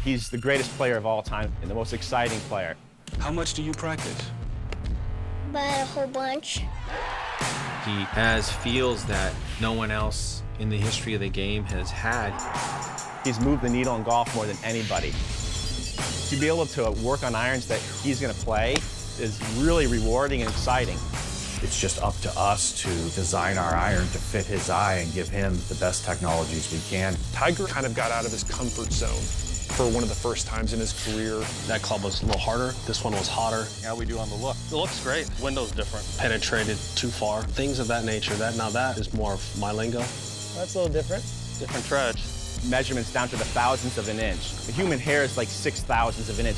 He's the greatest player of all time and the most exciting player. How much do you practice? But a whole bunch. He has feels that no one else in the history of the game has had. He's moved the needle in golf more than anybody. To be able to work on irons that he's going to play is really rewarding and exciting. It's just up to us to design our iron to fit his eye and give him the best technologies we can. Tiger kind of got out of his comfort zone for one of the first times in his career. That club was a little harder. This one was hotter. How we do on the look? It looks great. Window's different. Penetrated too far. Things of that nature. That is more of my lingo. That's a little different. Different tread. Measurements down to the thousandths of an inch. The human hair is like 6,000ths of an inch,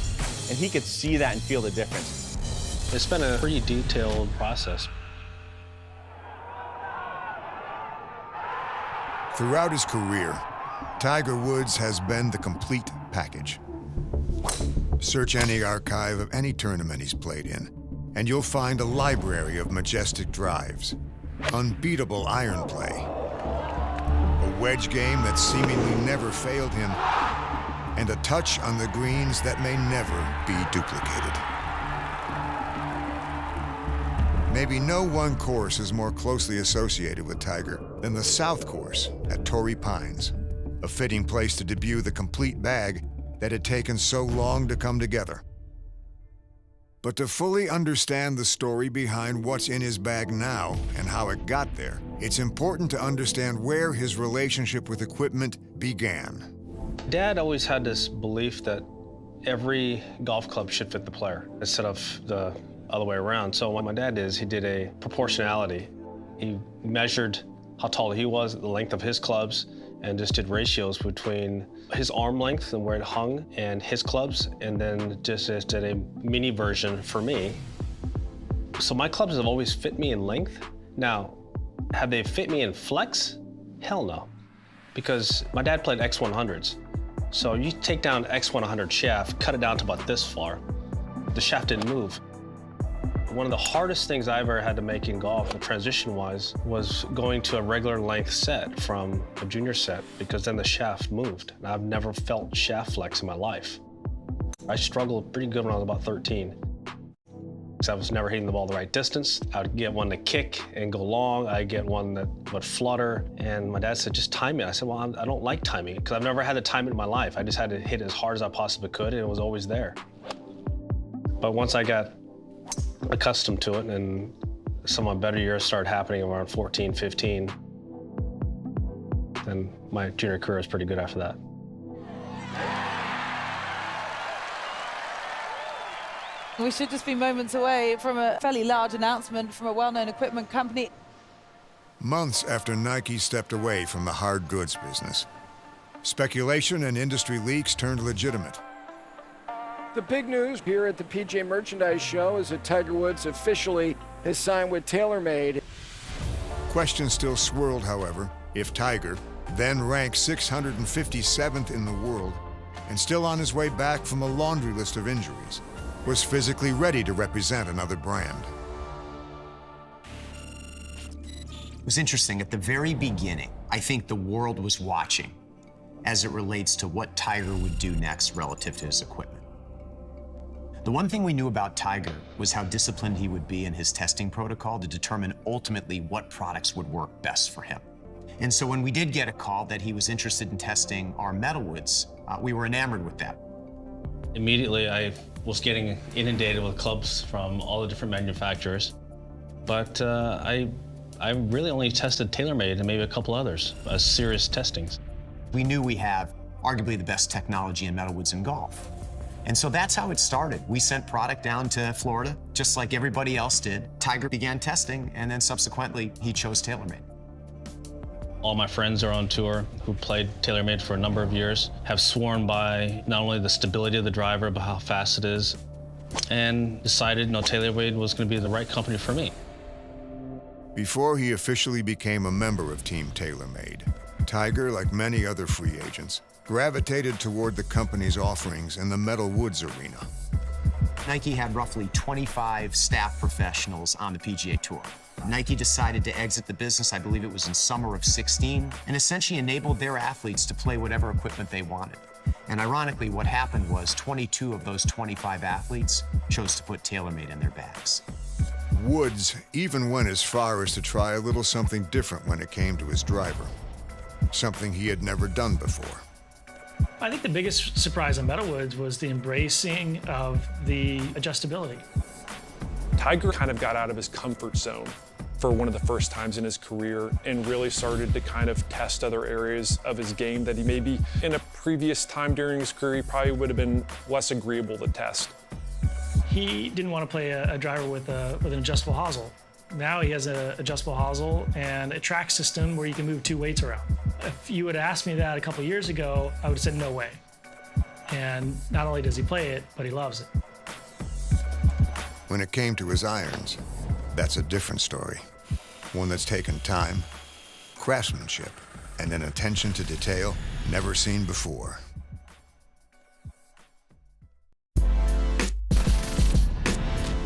and he could see that and feel the difference. It's been a pretty detailed process. Throughout his career, Tiger Woods has been the complete package. Search any archive of any tournament he's played in, and you'll find a library of majestic drives, unbeatable iron play, a wedge game that seemingly never failed him, and a touch on the greens that may never be duplicated. Maybe no one course is more closely associated with Tiger than the South Course at Torrey Pines, a fitting place to debut the complete bag that had taken so long to come together. But to fully understand the story behind what's in his bag now and how it got there, it's important to understand where his relationship with equipment began. Dad always had this belief that every golf club should fit the player instead of the other way around. So what my dad did is he did a proportionality. He measured how tall he was, the length of his clubs, and just did ratios between his arm length and where it hung and his clubs, and then just did a mini version for me. So my clubs have always fit me in length. Now, have they fit me in flex? Hell no, because my dad played X100s. So you take down X100 shaft, cut it down to about this far, the shaft didn't move. One of the hardest things I ever had to make in golf, transition-wise, was going to a regular length set from a junior set, because then the shaft moved. And I've never felt shaft flex in my life. I struggled pretty good when I was about 13. Because I was never hitting the ball the right distance. I would get one to kick and go long. I'd get one that would flutter. And my dad said, just time it. I said, well, I don't like timing, because I've never had to time it in my life. I just had to hit as hard as I possibly could, and it was always there. But once I got accustomed to it, and some of my better years started happening around 14, 15. And my junior career was pretty good after that. We should just be moments away from a fairly large announcement from a well-known equipment company. Months after Nike stepped away from the hard goods business, speculation and industry leaks turned legitimate. The big news here at the PGA Merchandise Show is that Tiger Woods officially has signed with TaylorMade. Questions still swirled, however, if Tiger, then ranked 657th in the world and still on his way back from a laundry list of injuries, was physically ready to represent another brand. It was interesting. At the very beginning, I think the world was watching as it relates to what Tiger would do next relative to his equipment. The one thing we knew about Tiger was how disciplined he would be in his testing protocol to determine ultimately what products would work best for him. And so when we did get a call that he was interested in testing our metalwoods, we were enamored with that. Immediately, I was getting inundated with clubs from all the different manufacturers. But I really only tested TaylorMade and maybe a couple others as serious testings. We knew we have arguably the best technology in metalwoods in golf. And so that's how it started. We sent product down to Florida, just like everybody else did. Tiger began testing, and then subsequently, he chose TaylorMade. All my friends are on tour who played TaylorMade for a number of years, have sworn by not only the stability of the driver, but how fast it is, and decided, TaylorMade was going to be the right company for me. Before he officially became a member of Team TaylorMade, Tiger, like many other free agents, gravitated toward the company's offerings in the metal woods arena. Nike had roughly 25 staff professionals on the PGA Tour. Nike decided to exit the business, I believe it was in summer of '16, and essentially enabled their athletes to play whatever equipment they wanted. And ironically, what happened was 22 of those 25 athletes chose to put TaylorMade in their bags. Woods even went as far as to try a little something different when it came to his driver, something he had never done before. I think the biggest surprise on Metalwoods was the embracing of the adjustability. Tiger kind of got out of his comfort zone for one of the first times in his career and really started to kind of test other areas of his game that he maybe in a previous time during his career he probably would have been less agreeable to test. He didn't want to play a driver with an adjustable hosel. Now he has an adjustable hosel and a track system where you can move 2 weights around. If you would have asked me that a couple years ago, I would have said no way. And not only does he play it, but he loves it. When it came to his irons, that's a different story. One that's taken time, craftsmanship, and an attention to detail never seen before.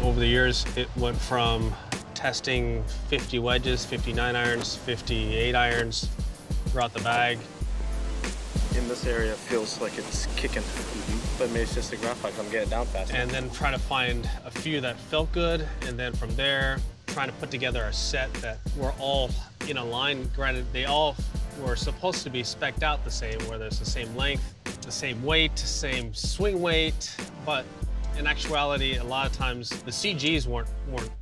Over the years, it went from testing 50 wedges, 59 irons, 58 irons throughout the bag. In this area, it feels like it's kicking, but maybe it's just the graphite. I'm getting down fast. And then trying to find a few that felt good, and then from there, trying to put together a set that were all in a line. Granted, they all were supposed to be spec'd out the same, where there's the same length, the same weight, same swing weight, but in actuality, a lot of times the CGs weren't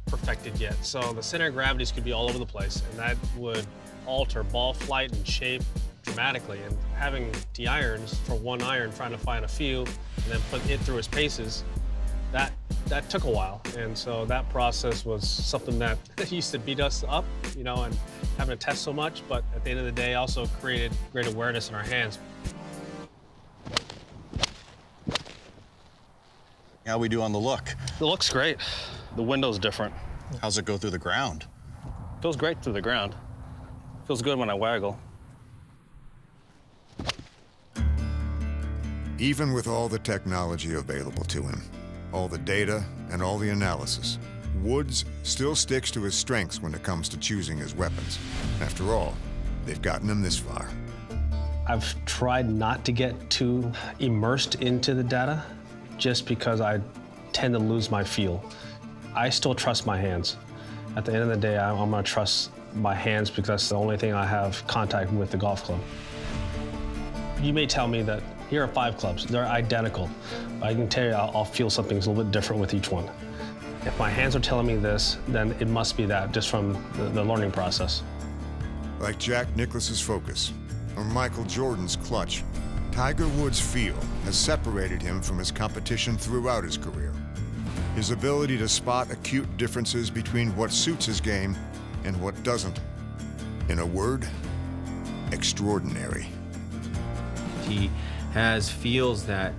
perfected yet. So the center of gravities could be all over the place, and that would alter ball flight and shape dramatically. And having the irons for one iron, trying to find a few, and then put it through its paces, that took a while. And so that process was something that used to beat us up, you know, and having to test so much, but at the end of the day also created great awareness in our hands. How we do on the look? The look's great. The window's different. How's it go through the ground? Feels great through the ground. Feels good when I waggle. Even with all the technology available to him, all the data and all the analysis, Woods still sticks to his strengths when it comes to choosing his weapons. After all, they've gotten him this far. I've tried not to get too immersed into the data just because I tend to lose my feel. I still trust my hands. At the end of the day, I'm gonna trust my hands because that's the only thing I have contact with the golf club. You may tell me that here are 5 clubs, they're identical. I can tell you I'll feel something's a little bit different with each one. If my hands are telling me this, then it must be that just from the learning process. Like Jack Nicklaus's focus or Michael Jordan's clutch, Tiger Woods' feel has separated him from his competition throughout his career. His ability to spot acute differences between what suits his game and what doesn't. In a word, extraordinary. He has feels that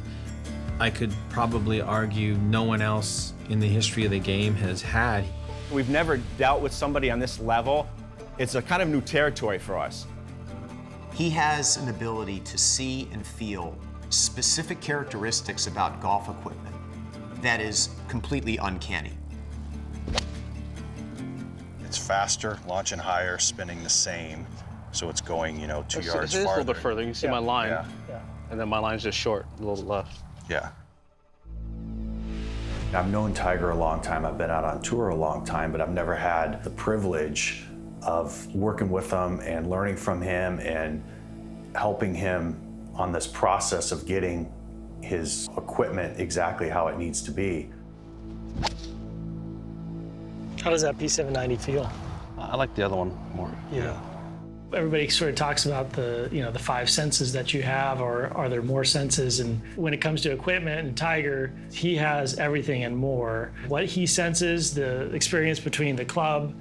I could probably argue no one else in the history of the game has had. We've never dealt with somebody on this level. It's a kind of new territory for us. He has an ability to see and feel specific characteristics about golf equipment that is completely uncanny. It's faster, launching higher, spinning the same. So it's going, 2 yards farther. It's a little bit further. You can see my line. Yeah. And then my line's just short, a little left. Yeah. I've known Tiger a long time. I've been out on tour a long time, but I've never had the privilege of working with him and learning from him and helping him on this process of getting his equipment exactly how it needs to be. How does that P790 feel? I like the other one more. Yeah. Everybody sort of talks about the 5 senses that you have, or are there more senses? And when it comes to equipment and Tiger, he has everything and more. What he senses, the experience between the club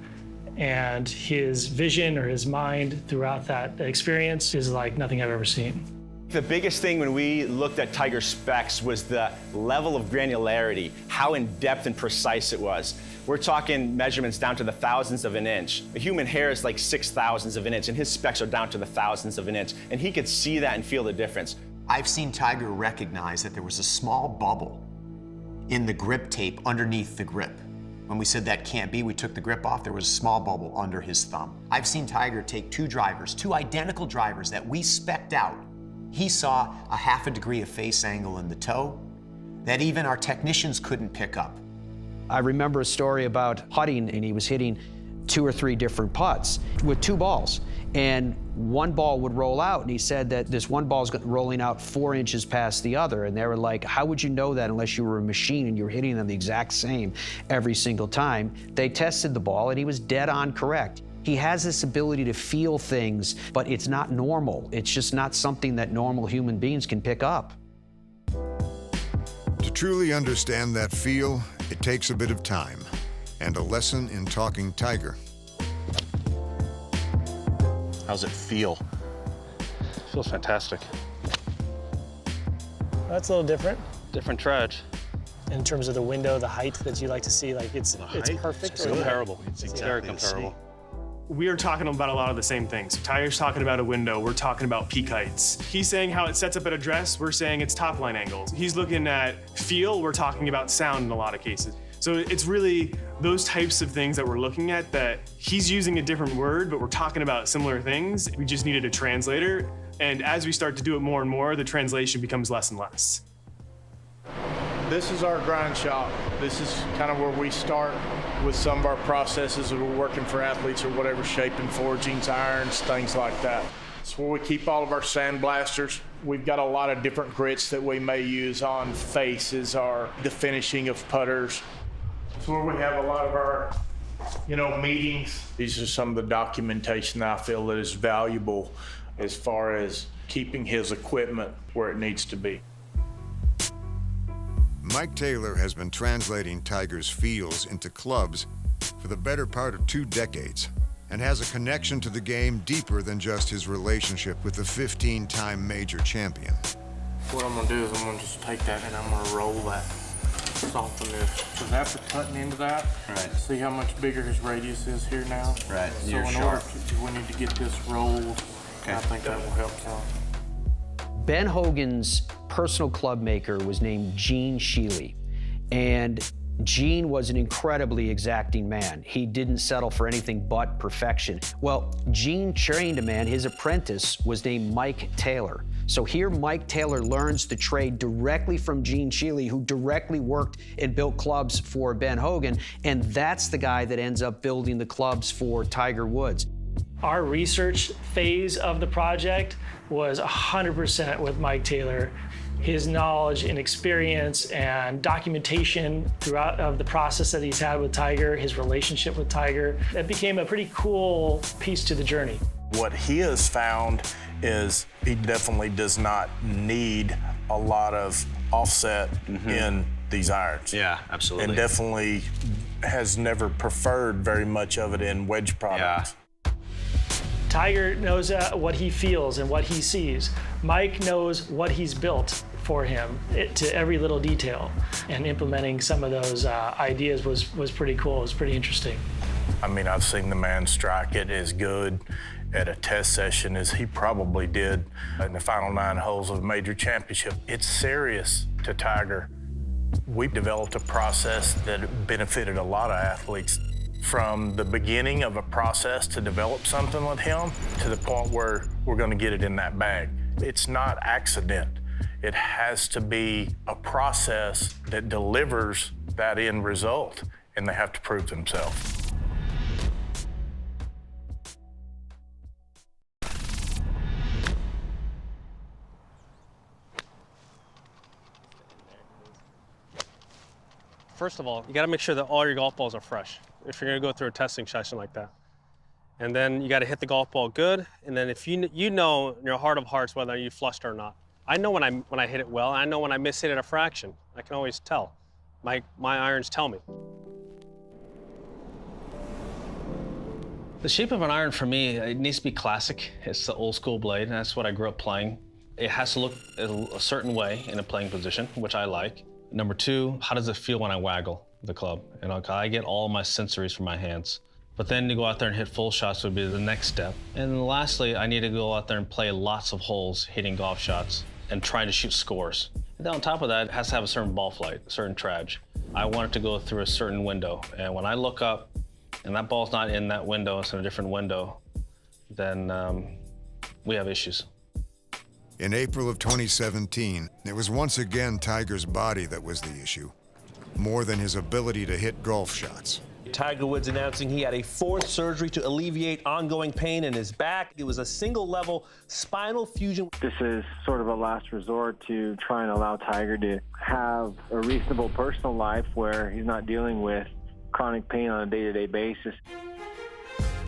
and his vision or his mind throughout that experience is like nothing I've ever seen. The biggest thing when we looked at Tiger's specs was the level of granularity, how in-depth and precise it was. We're talking measurements down to the thousandths of an inch. A human hair is like 6,000ths of an inch, and his specs are down to the thousandths of an inch. And he could see that and feel the difference. I've seen Tiger recognize that there was a small bubble in the grip tape underneath the grip. When we said that can't be, we took the grip off, there was a small bubble under his thumb. I've seen Tiger take 2 drivers, 2 identical drivers that we spec'd out, He saw a half a degree of face angle in the toe that even our technicians couldn't pick up. I remember a story about putting, and he was hitting 2 or 3 different putts with 2 balls. And one ball would roll out, and he said that this one ball is rolling out 4 inches past the other. And they were like, how would you know that unless you were a machine and you were hitting them the exact same every single time? They tested the ball, and he was dead on correct. He has this ability to feel things, but it's not normal. It's just not something that normal human beings can pick up. To truly understand that feel, it takes a bit of time and a lesson in talking Tiger. How's it feel? Feels fantastic. That's a little different. Different trudge. In terms of the window, the height that you like to see, like it's perfect. It's comparable. It's very comparable. We are talking about a lot of the same things. Tiger's talking about a window, we're talking about peak heights. He's saying how it sets up at address, we're saying it's top line angles. He's looking at feel, we're talking about sound in a lot of cases. So it's really those types of things that we're looking at that he's using a different word, but we're talking about similar things. We just needed a translator. And as we start to do it more and more, the translation becomes less and less. This is our grind shop. This is kind of where we start with some of our processes that we're working for athletes or whatever, shaping forgings, irons, things like that. It's where we keep all of our sandblasters. We've got a lot of different grits that we may use on faces or the finishing of putters. It's where we have a lot of our, meetings. These are some of the documentation that I feel that is valuable as far as keeping his equipment where it needs to be. Mike Taylor has been translating Tiger's feels into clubs for the better part of 2 decades and has a connection to the game deeper than just his relationship with the 15-time major champion. What I'm gonna do is I'm gonna just take that and I'm gonna roll that, soften this. Because after cutting into that, right. See how much bigger his radius is here now? Right, So you're in sharp. order we need to get this rolled. Okay. I think that will help some. Ben Hogan's personal club maker was named Gene Sheely, and Gene was an incredibly exacting man. He didn't settle for anything but perfection. Well, Gene trained a man, his apprentice was named Mike Taylor. So here Mike Taylor learns the trade directly from Gene Sheely, who directly worked and built clubs for Ben Hogan, and that's the guy that ends up building the clubs for Tiger Woods. Our research phase of the project was 100% with Mike Taylor. His knowledge and experience and documentation throughout of the process that he's had with Tiger, his relationship with Tiger, that became a pretty cool piece to the journey. What he has found is he definitely does not need a lot of offset in these irons. Yeah, absolutely. And definitely has never preferred very much of it in wedge products. Tiger knows what he feels and what he sees. Mike knows what he's built for him to every little detail. And implementing some of those ideas was pretty cool. It was pretty interesting. I mean, I've seen the man strike it as good at a test session as he probably did in the final 9 holes of a major championship. It's serious to Tiger. We've developed a process that benefited a lot of athletes. From the beginning of a process to develop something with him to the point where we're going to get it in that bag. It's not accident. It has to be a process that delivers that end result, and they have to prove themselves. First of all, you got to make sure that all your golf balls are fresh if you're going to go through a testing session like that. And then you got to hit the golf ball good. And then if you know in your heart of hearts whether you flushed or not. I know when I hit it well, and I know when I miss it a fraction. I can always tell. My irons tell me. The shape of an iron for me, it needs to be classic. It's the old school blade, and that's what I grew up playing. It has to look a certain way in a playing position, which I like. Number 2, how does it feel when I waggle the club? I get all my sensories from my hands. But then to go out there and hit full shots would be the next step. And then lastly, I need to go out there and play lots of holes, hitting golf shots and trying to shoot scores. And then on top of that, it has to have a certain ball flight, a certain traj. I want it to go through a certain window. And when I look up and that ball's not in that window, it's in a different window, then we have issues. In April of 2017, it was once again Tiger's body that was the issue, more than his ability to hit golf shots. Tiger Woods announcing he had a fourth surgery to alleviate ongoing pain in his back. It was a single-level spinal fusion. This is sort of a last resort to try and allow Tiger to have a reasonable personal life where he's not dealing with chronic pain on a day-to-day basis.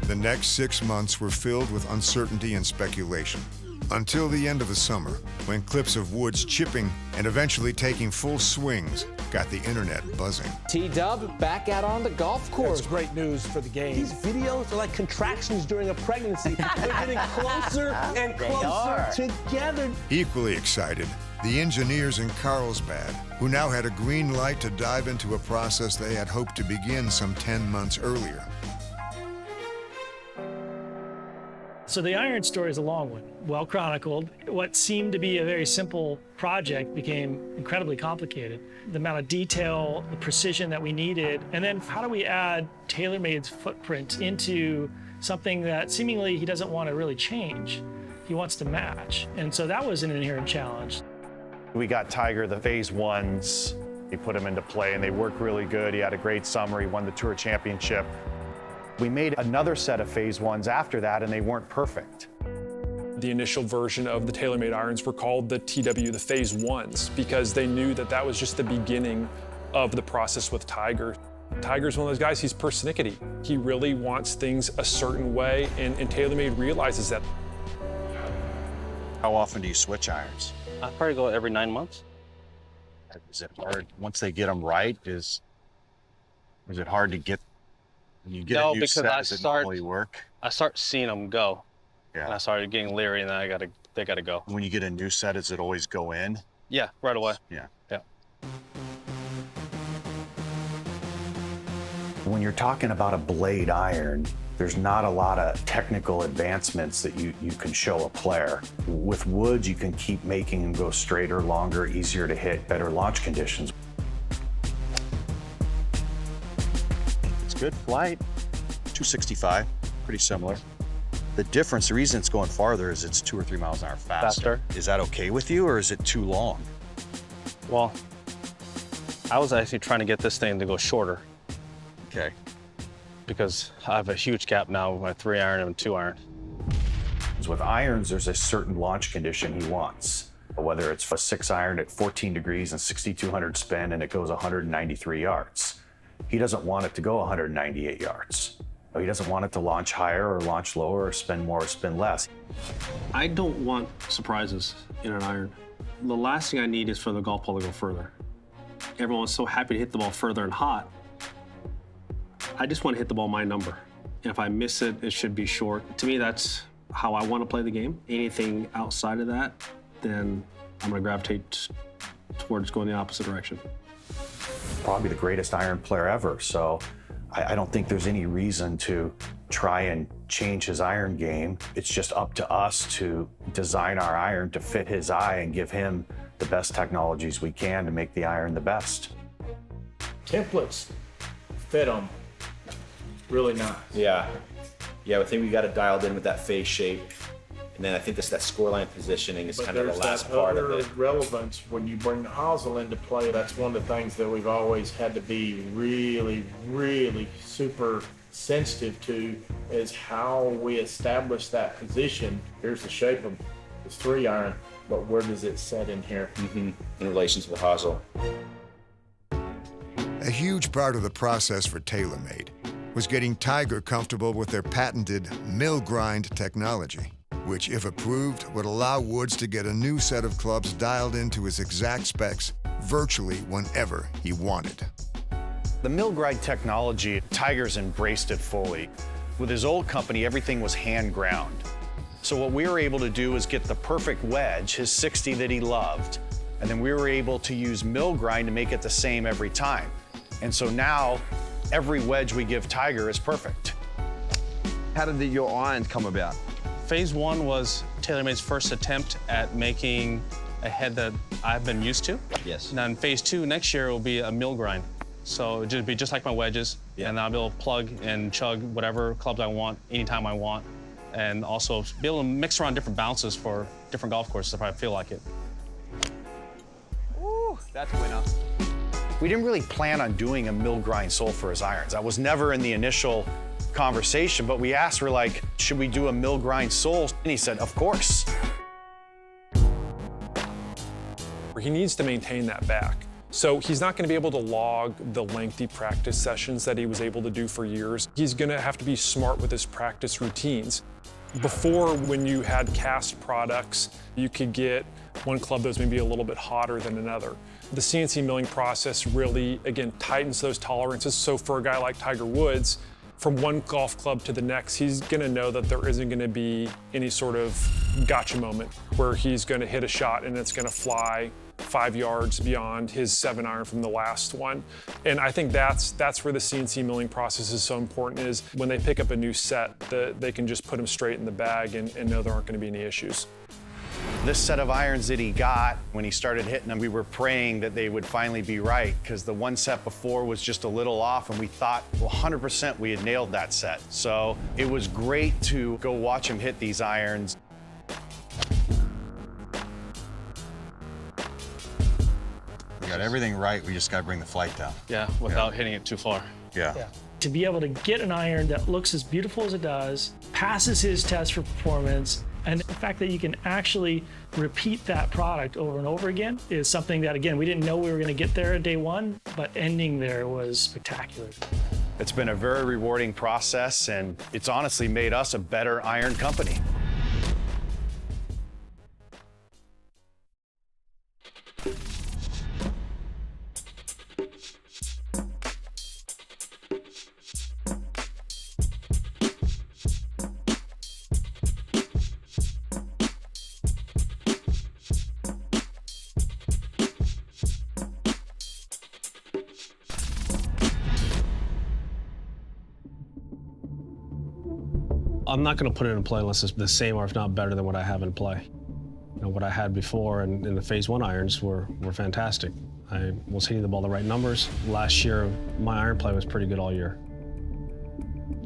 The next 6 months were filled with uncertainty and speculation, until the end of the summer, when clips of Woods chipping and eventually taking full swings got the internet buzzing. T-Dub back out on the golf course. That's great news for the game. These videos are like contractions during a pregnancy. They're getting closer and closer together. Equally excited, the engineers in Carlsbad, who now had a green light to dive into a process they had hoped to begin some 10 months earlier. So the iron story is a long one, well chronicled. What seemed to be a very simple project became incredibly complicated. The amount of detail, the precision that we needed, and then how do we add TaylorMade's footprint into something that seemingly he doesn't want to really change. He wants to match. And so that was an inherent challenge. We got Tiger the phase ones. He put them into play and they worked really good. He had a great summer. He won the Tour Championship. We made another set of phase ones after that and they weren't perfect. The initial version of the TaylorMade irons were called the TW, the phase ones, because they knew that that was just the beginning of the process with Tiger. Tiger's one of those guys, he's persnickety. He really wants things a certain way, and TaylorMade realizes that. How often do you switch irons? I probably go every 9 months. Is it hard, once they get them right, is it hard to get, when you get a new set, does it normally work? I start seeing them go. Yeah. And I started getting leery, and then they gotta go. When you get a new set, does it always go in? Yeah, right away. Yeah. Yeah. When you're talking about a blade iron, there's not a lot of technical advancements that you can show a player. With Woods, you can keep making them go straighter, longer, easier to hit, better launch conditions. It's good flight. 265, pretty similar. The difference, the reason it's going farther is it's 2 or 3 miles an hour faster. Is that okay with you, or is it too long? Well, I was actually trying to get this thing to go shorter. Okay. Because I have a huge gap now with my 3-iron and 2-iron. With irons, there's a certain launch condition he wants. Whether it's a 6-iron at 14 degrees and 6,200 spin and it goes 193 yards. He doesn't want it to go 198 yards. He doesn't want it to launch higher or launch lower or spin more or spin less. I don't want surprises in an iron. The last thing I need is for the golf ball to go further. Everyone's so happy to hit the ball further and hot. I just want to hit the ball my number. And if I miss it, it should be short. To me, that's how I want to play the game. Anything outside of that, then I'm going to gravitate towards going the opposite direction. Probably the greatest iron player ever, so I don't think there's any reason to try and change his iron game. It's just up to us to design our iron to fit his eye and give him the best technologies we can to make the iron the best. Templates fit them really nice. Yeah. I think we got it dialed in with that face shape. And then I think that scoreline positioning is kind of the last part of it. There's relevance when you bring the hosel into play. That's one of the things that we've always had to be really, really super sensitive to, is how we establish that position. Here's the shape of this 3-iron, but where does it set in here? In relation to the hosel. A huge part of the process for TaylorMade was getting Tiger comfortable with their patented mill grind technology, which, if approved, would allow Woods to get a new set of clubs dialed into his exact specs virtually whenever he wanted. The mill grind technology, Tiger's embraced it fully. With his old company, everything was hand ground. So what we were able to do is get the perfect wedge, his 60 that he loved, and then we were able to use mill grind to make it the same every time. And so now, every wedge we give Tiger is perfect. How did your irons come about? Phase 1 was TaylorMade's first attempt at making a head that I've been used to. Yes. Now in Phase 2 next year, it will be a mill grind. So it'll be just like my wedges, and I'll be able to plug and chug whatever clubs I want, anytime I want. and also be able to mix around different bounces for different golf courses if I feel like it. Ooh, that's winner. We didn't really plan on doing a mill grind sole for his irons. That was never in the initial conversation, but we asked, we're like, should we do a mill grind sole? And he said, of course. He needs to maintain that back. So he's not going to be able to log the lengthy practice sessions that he was able to do for years. He's going to have to be smart with his practice routines. Before, when you had cast products, you could get one club that was maybe a little bit hotter than another. The CNC milling process really, again, tightens those tolerances. So for a guy like Tiger Woods, from one golf club to the next, he's gonna know that there isn't gonna be any sort of gotcha moment where he's gonna hit a shot and it's gonna fly 5 yards beyond his 7-iron from the last one. And I think that's where the CNC milling process is so important, is when they pick up a new set, they can just put them straight in the bag and know there aren't gonna be any issues. This set of irons that he got, when he started hitting them, we were praying that they would finally be right, because the one set before was just a little off, and we thought, well, 100% we had nailed that set. So it was great to go watch him hit these irons. We got everything right, we just got to bring the flight down. Yeah, without hitting it too far. Yeah. To be able to get an iron that looks as beautiful as it does, passes his test for performance, and the fact that you can actually repeat that product over and over again is something that, again, we didn't know we were going to get there at day one, but ending there was spectacular. It's been a very rewarding process, and it's honestly made us a better iron company. I'm not going to put it in play unless it's the same or if not better than what I have in play. You know, what I had before in the Phase 1 irons were fantastic. I was hitting the ball the right numbers. Last year, my iron play was pretty good all year.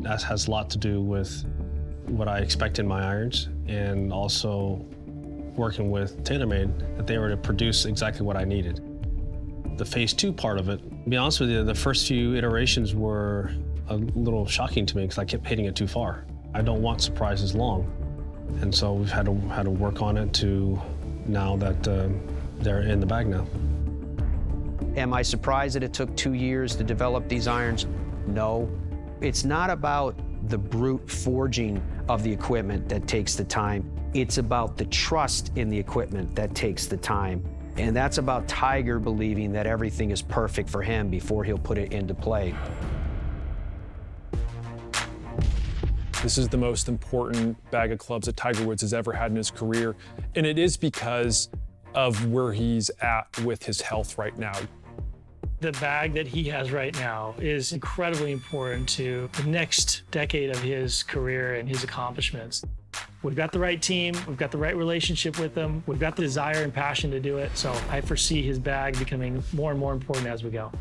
That has a lot to do with what I expect in my irons, and also working with TaylorMade, that they were to produce exactly what I needed. The Phase 2 part of it, to be honest with you, the first few iterations were a little shocking to me because I kept hitting it too far. I don't want surprises long. And so we've had to work on it to now that they're in the bag now. Am I surprised that it took 2 years to develop these irons? No. It's not about the brute forging of the equipment that takes the time. It's about the trust in the equipment that takes the time. And that's about Tiger believing that everything is perfect for him before he'll put it into play. This is the most important bag of clubs that Tiger Woods has ever had in his career, and it is because of where he's at with his health right now. The bag that he has right now is incredibly important to the next decade of his career and his accomplishments. We've got the right team, we've got the right relationship with them, we've got the desire and passion to do it, so I foresee his bag becoming more and more important as we go.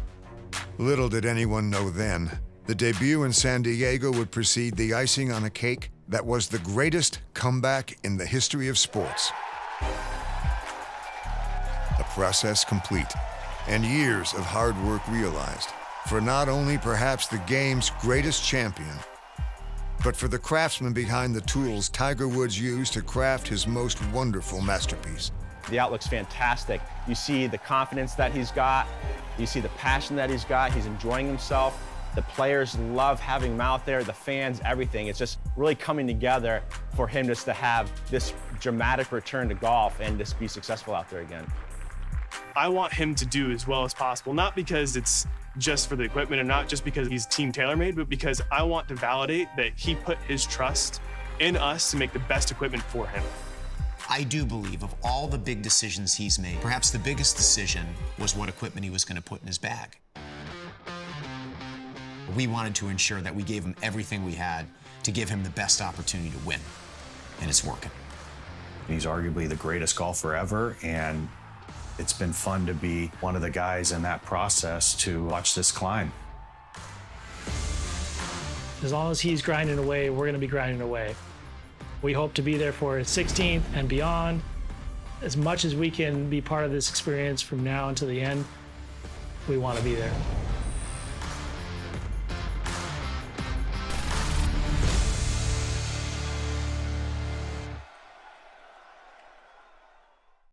Little did anyone know then, the debut in San Diego would precede the icing on a cake that was the greatest comeback in the history of sports. The process complete, and years of hard work realized for not only perhaps the game's greatest champion, but for the craftsman behind the tools Tiger Woods used to craft his most wonderful masterpiece. The outlook's fantastic. You see the confidence that he's got, you see the passion that he's got, he's enjoying himself. The players love having him out there, the fans, everything. It's just really coming together for him just to have this dramatic return to golf and just be successful out there again. I want him to do as well as possible, not because it's just for the equipment and not just because he's Team TaylorMade, but because I want to validate that he put his trust in us to make the best equipment for him. I do believe of all the big decisions he's made, perhaps the biggest decision was what equipment he was going to put in his bag. We wanted to ensure that we gave him everything we had to give him the best opportunity to win, and it's working. He's arguably the greatest golfer ever, and it's been fun to be one of the guys in that process to watch this climb. As long as he's grinding away, we're going to be grinding away. We hope to be there for his 16th and beyond. As much as we can be part of this experience from now until the end, we want to be there.